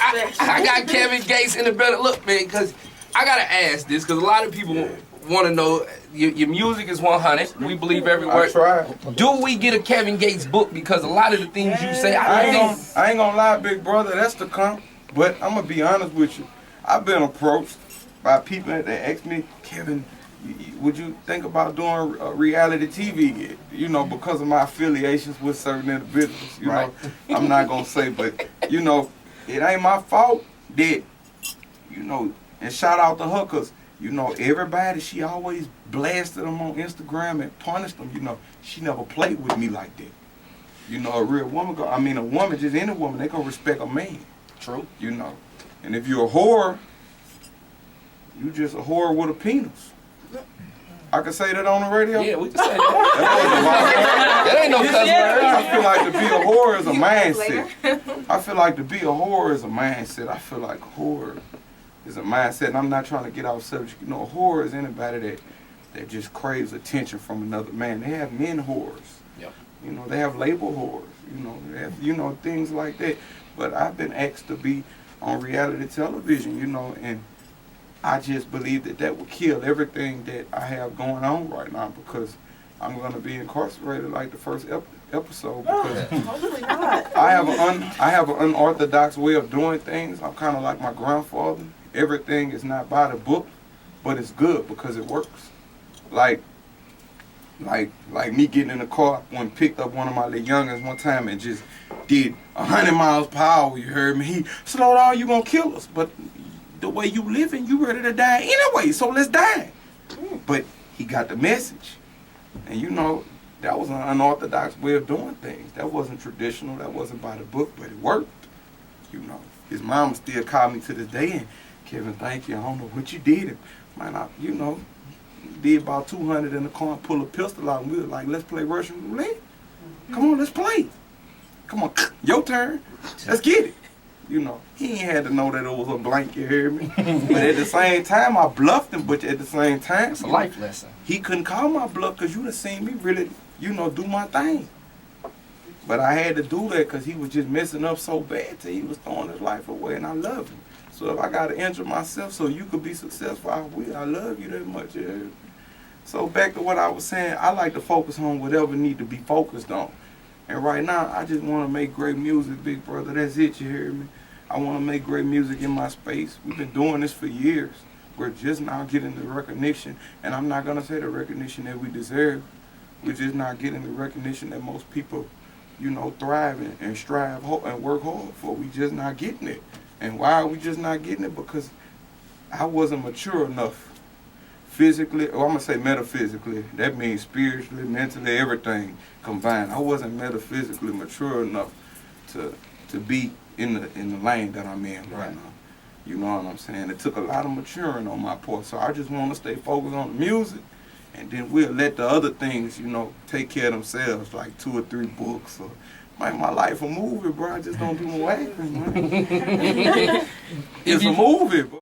I got Kevin Gates in the building. Look, man, because I gotta ask this, because a lot of people want to know. Your music is 100. We believe every word. I try. Do we get a Kevin Gates book? Because a lot of the things you say, I ain't gonna lie, big brother. That's the come. But I'm gonna be honest with you. I've been approached by people that ask me, Kevin, would you think about doing reality TV? You know, because of my affiliations with certain individuals. You know, I'm not gonna say, but you know, it ain't my fault that, you know, and shout out to her, 'cause you know, everybody, she always blasted them on Instagram and punished them. You know, she never played with me like that. You know, a real woman, a woman, just any woman, they gonna respect a man. True. You know, and if you're a whore, you just a whore with a penis. I can say that on the radio? Yeah, we can say that. That ain't no cuss word. I feel like to be a whore is a mindset. I feel like to be a whore is a mindset. I feel like a whore is a mindset, and I'm not trying to get off subject. You know, a whore is anybody that just craves attention from another man. They have men whores. Yep. You know, they have label whores. You know, they have, you know, things like that. But I've been asked to be on reality television, you know, and I just believe that would kill everything that I have going on right now, because I'm going to be incarcerated like the first episode, because I have an unorthodox way of doing things. I'm kind of like my grandfather. Everything is not by the book, but it's good because it works. Like me getting in the car when picked up one of my little youngins one time and just did 100 miles per hour, you heard me? He, slow down, you gonna kill us. But the way you living, you ready to die anyway, so let's die. But he got the message. And you know, that was an unorthodox way of doing things. That wasn't traditional, that wasn't by the book, but it worked. You know, his mom still called me to this day and, Kevin, thank you, I don't know what you did. Man, you know, did about 200 in the car and pull a pistol out, and we were like, let's play Russian roulette. Come on, let's play. Come on, your turn. Let's get it. You know, he ain't had to know that it was a blank, you hear me? But at the same time, I bluffed him, but at the same time, it's a life lesson. He couldn't call my bluff because you done seen me really, you know, do my thing. But I had to do that because he was just messing up so bad till he was throwing his life away, and I love him. So if I got to injure myself so you could be successful, I will. I love you that much, you hear me? So back to what I was saying, I like to focus on whatever need to be focused on. And right now, I just want to make great music, big brother. That's it, you hear me? I want to make great music in my space. We've been doing this for years. We're just now getting the recognition, and I'm not going to say the recognition that we deserve. We're just not getting the recognition that most people, you know, thrive and strive and work hard for. We just not getting it. And why are we just not getting it? Because I wasn't mature enough physically, or I'm going to say metaphysically. That means spiritually, mentally, everything combined. I wasn't metaphysically mature enough to be in the lane that I'm in right now. You know what I'm saying? It took a lot of maturing on my part. So I just want to stay focused on the music, and then we'll let the other things, you know, take care of themselves, like 2 or 3 books. Or my life a movie, bro. I just don't do no acting, man. It's a movie, bro.